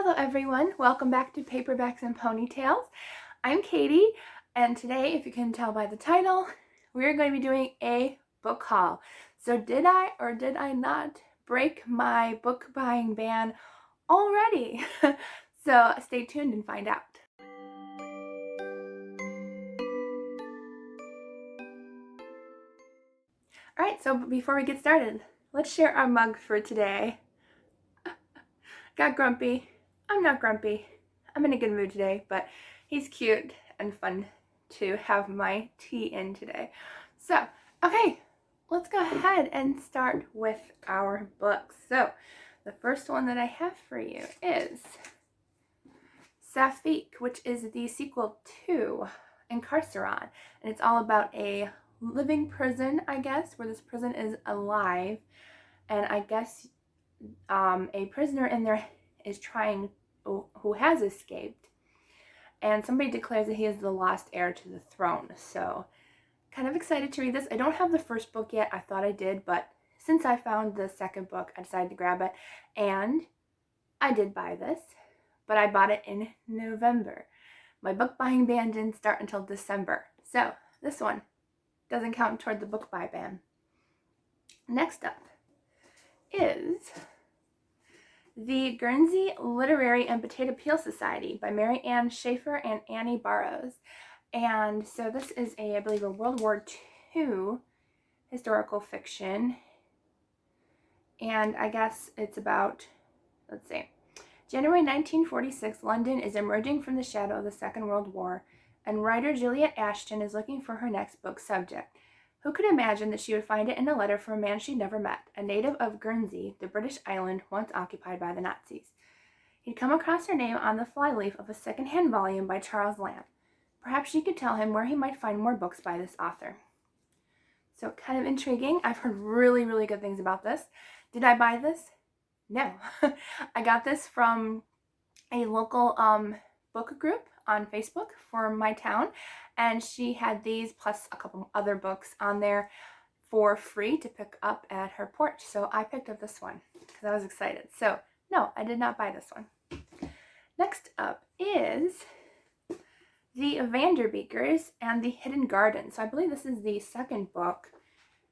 Hello everyone, welcome back to Paperbacks and Ponytails. I'm Katie, and today, if you can tell by the title, we're going to be doing a book haul. So did I or did I not break my book buying ban already? So stay tuned and find out. Alright, so before we get started, let's share our mug for today. Got grumpy. I'm not grumpy. I'm in a good mood today, but he's cute and fun to have my tea in today. So, okay, let's go ahead and start with our books. So, the first one that I have for you is Safiq, which is the sequel to Incarceron. And it's all about a living prison, I guess, where this prison is alive. And I guess a prisoner in there is trying, who has escaped, and somebody declares that he is the lost heir to the throne. So kind of excited to read this. I don't have the first book yet. I thought I did, but since I found the second book, I decided to grab it, and I did buy this, but I bought it in November. My book buying ban didn't start until December, so this one doesn't count toward the book buy ban. Next up is The Guernsey Literary and Potato Peel Society by Mary Ann Schaefer and Annie Barrows. And so this is I believe, a World War II historical fiction. And I guess it's about, let's see, January 1946, London is emerging from the shadow of the Second World War, and writer Juliet Ashton is looking for her next book subject. Who could imagine that she would find it in a letter from a man she'd never met, a native of Guernsey, the British island once occupied by the Nazis. He'd come across her name on the flyleaf of a second-hand volume by Charles Lamb. Perhaps she could tell him where he might find more books by this author. So kind of intriguing. I've heard really, really good things about this. Did I buy this? No. I got this from a local book group on Facebook for my town, and she had these plus a couple other books on there for free to pick up at her porch. So I picked up this one because I was excited. So no, I did not buy this one. Next up is the Evander Beakers and the Hidden Garden. So I believe this is the second book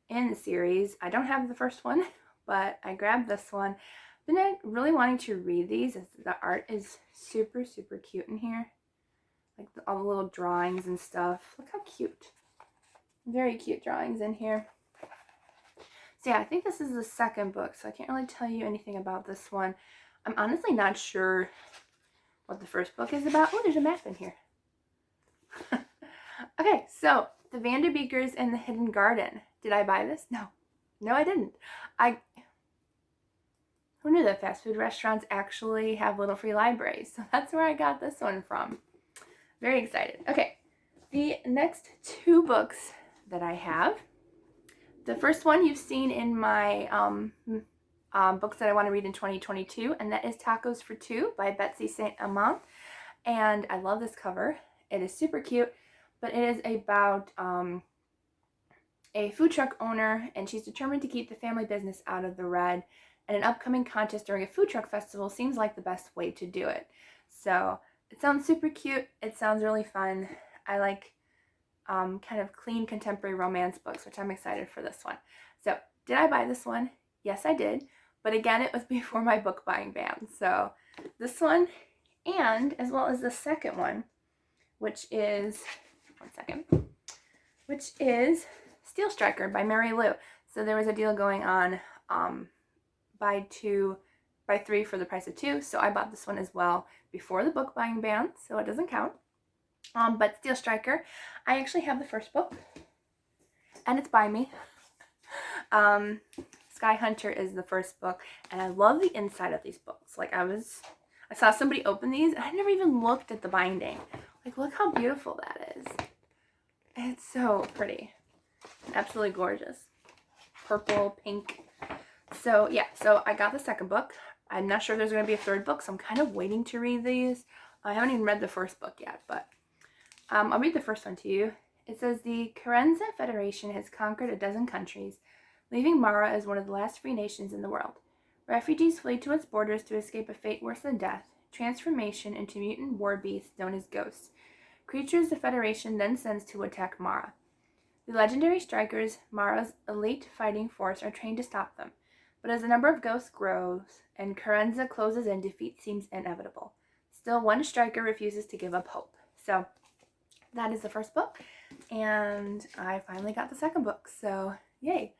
in the series. I don't have the first one, but I grabbed this one. Been really wanting to read these. The art is super, super cute in here. Like all the little drawings and stuff. Look how cute. Very cute drawings in here. So yeah, I think this is the second book, so I can't really tell you anything about this one. I'm honestly not sure what the first book is about. Oh, there's a map in here. Okay, so the Vanda Beakers and the Hidden Garden. Did I buy this? No. No, I didn't. Who knew that fast food restaurants actually have little free libraries? So that's where I got this one from. Very excited. Okay, the next two books that I have. The first one you've seen in my books that I want to read in 2022, and that is Tacos for Two by Betsy St. Amant. And I love this cover. It is super cute, but it is about a food truck owner, and she's determined to keep the family business out of the red, and an upcoming contest during a food truck festival seems like the best way to do it. So it sounds super cute. It sounds really fun. I like kind of clean contemporary romance books, which I'm excited for this one. So did I buy this one? Yes, I did. But again, it was before my book buying ban. So this one, and as well as the second one, which is, which is Steel Striker by Mary Lou. So there was a deal going on, buy three for the price of two. So I bought this one as well before the book buying ban, so it doesn't count. But Steel Striker, I actually have the first book, and it's by me. Sky Hunter is the first book, and I love the inside of these books. Like I saw somebody open these, and I never even looked at the binding. Like, look how beautiful that is. It's so pretty. Absolutely gorgeous. Purple, pink. So yeah, so I got the second book. I'm not sure if there's going to be a third book, so I'm kind of waiting to read these. I haven't even read the first book yet, but I'll read the first one to you. It says, the Carenza Federation has conquered a dozen countries, leaving Mara as one of the last free nations in the world. Refugees flee to its borders to escape a fate worse than death, transformation into mutant war beasts known as ghosts. Creatures the Federation then sends to attack Mara. The legendary strikers, Mara's elite fighting force, are trained to stop them. But as the number of ghosts grows and Karenza closes in, defeat seems inevitable. Still, one striker refuses to give up hope. So that is the first book, and I finally got the second book, so yay.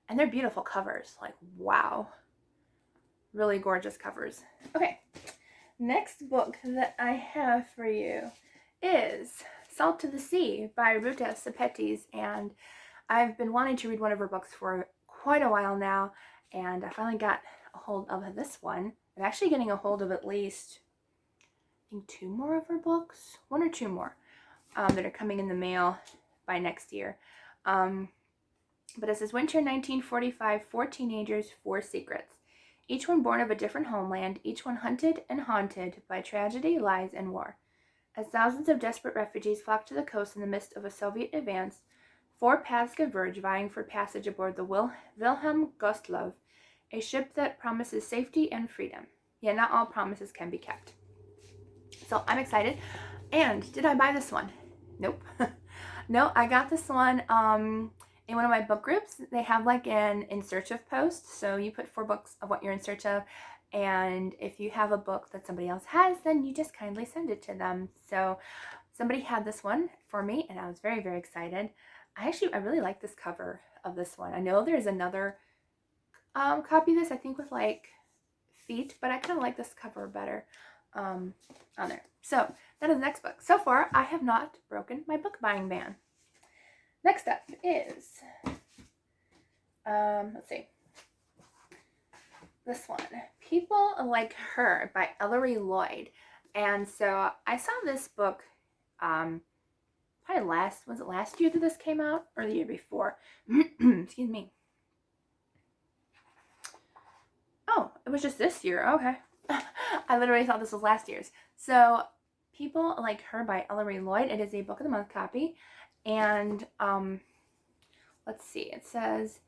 And they're beautiful covers, like wow. Really gorgeous covers. Okay, next book that I have for you is Salt to the Sea by Ruta Sepetys, and I've been wanting to read one of her books for quite a while now, and I finally got a hold of this one. I'm actually getting a hold of at least, I think, 2 more of her books, 1 or 2 more, that are coming in the mail by next year. But it says, Winter 1945, 4 teenagers, 4 secrets. Each one born of a different homeland, each one hunted and haunted by tragedy, lies, and war. As thousands of desperate refugees flock to the coast in the midst of a Soviet advance, 4 paths converge, vying for passage aboard the Wilhelm Gustloff, a ship that promises safety and freedom. Yet not all promises can be kept. So I'm excited. And did I buy this one? Nope. No, I got this one in one of my book groups. They have like an in search of post. So you put 4 books of what you're in search of. And if you have a book that somebody else has, then you just kindly send it to them. So somebody had this one for me, and I was very, very excited. I really like this cover of this one. I know there's another copy of this, I think with like feet, but I kind of like this cover better on there. So that is the next book. So far, I have not broken my book buying ban. Next up is, let's see, this one, People Like Her by Ellery Lloyd. And so I saw this book probably was it last year that this came out, or the year before? Excuse me. Oh, it was just this year. Okay. I literally thought this was last year's. So People Like Her by Ellery Lloyd. It is a book of the month copy. And let's see. It says,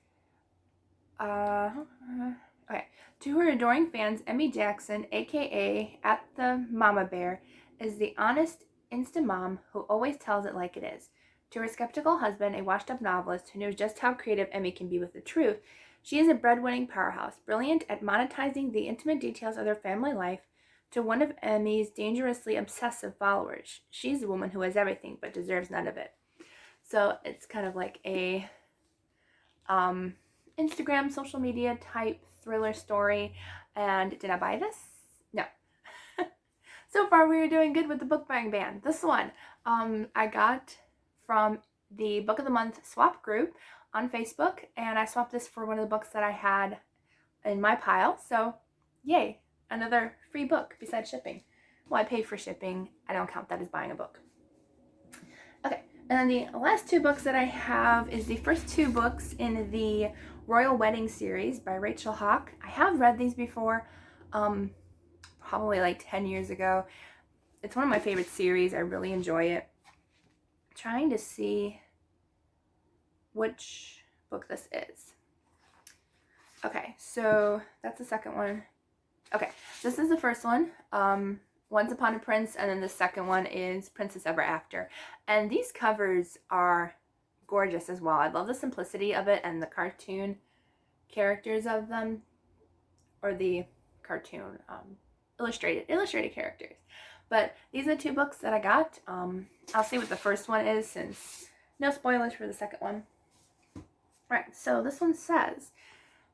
okay. To her adoring fans, Emmy Jackson, aka at the Mama Bear, is the honest Insta mom who always tells it like it is. To her skeptical husband, a washed-up novelist who knows just how creative Emmy can be with the truth, she is a breadwinning powerhouse, brilliant at monetizing the intimate details of their family life. To one of Emmy's dangerously obsessive followers, she's a woman who has everything but deserves none of it. So it's kind of like a Instagram, social media type thriller story. And did I buy this? No. So far, we are doing good with the book buying ban. This one I got from the Book of the Month swap group on Facebook, and I swapped this for one of the books that I had in my pile. So, yay, another free book besides shipping. Well, I paid for shipping. I don't count that as buying a book. Okay, and then the last 2 books that I have is the first 2 books in the Royal Wedding series by Rachel Hawke. I have read these before, probably like 10 years ago. It's one of my favorite series. I really enjoy it. Trying to see which book this is. Okay, so that's the second one. Okay, this is the first one, Once Upon a Prince, and then the second one is Princess Ever After. And these covers are gorgeous as well. I love the simplicity of it and the cartoon characters of them, or the cartoon illustrated characters. But these are the 2 books that I got. I'll see what the first one is, since no spoilers for the second one. Right, so this one says,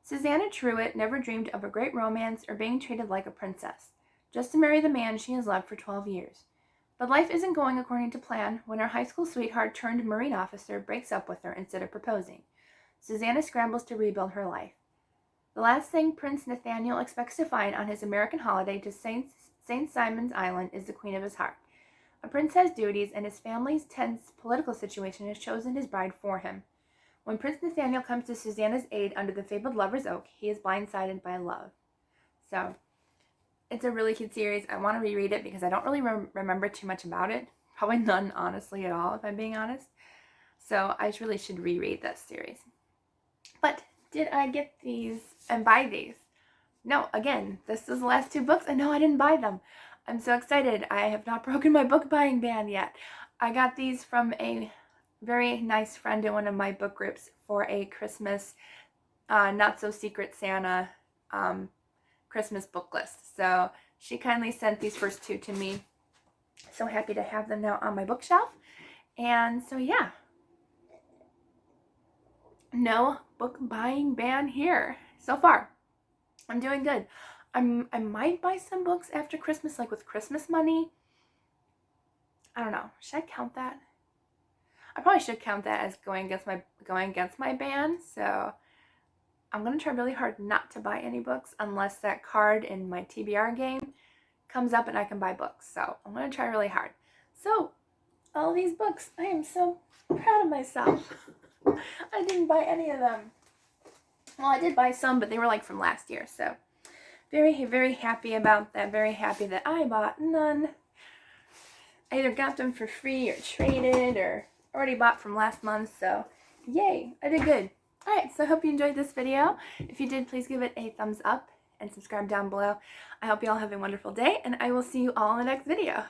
Susanna Truitt never dreamed of a great romance or being treated like a princess, just to marry the man she has loved for 12 years. But life isn't going according to plan when her high school sweetheart turned Marine officer breaks up with her instead of proposing. Susanna scrambles to rebuild her life. The last thing Prince Nathaniel expects to find on his American holiday to St. Simon's Island is the queen of his heart. A prince has duties, and his family's tense political situation has chosen his bride for him. When Prince Nathaniel comes to Susanna's aid under the fabled lover's oak, he is blindsided by love. So, it's a really cute series. I want to reread it because I don't really remember too much about it. Probably none, honestly, at all, if I'm being honest. So, I really should reread this series. But, did I get these and buy these? No, again, this is the last 2 books, and no, I didn't buy them. I'm so excited. I have not broken my book buying ban yet. I got these from a very nice friend in one of my book groups for a Christmas Not So Secret Santa Christmas book list. So she kindly sent these first two to me. So happy to have them now on my bookshelf. And so yeah, no book buying ban here so far. I'm doing good. I might buy some books after Christmas, like with Christmas money. I don't know. Should I count that? I probably should count that as going against my ban. So I'm gonna try really hard not to buy any books unless that card in my TBR game comes up and I can buy books. So I'm gonna try really hard. So all these books, I am so proud of myself. I didn't buy any of them. Well, I did buy some, but they were like from last year. So very, very happy about that. Very happy that I bought none. I either got them for free or traded or already bought from last month. So yay, I did good. Alright, so I hope you enjoyed this video. If you did, please give it a thumbs up and subscribe down below. I hope you all have a wonderful day, and I will see you all in the next video.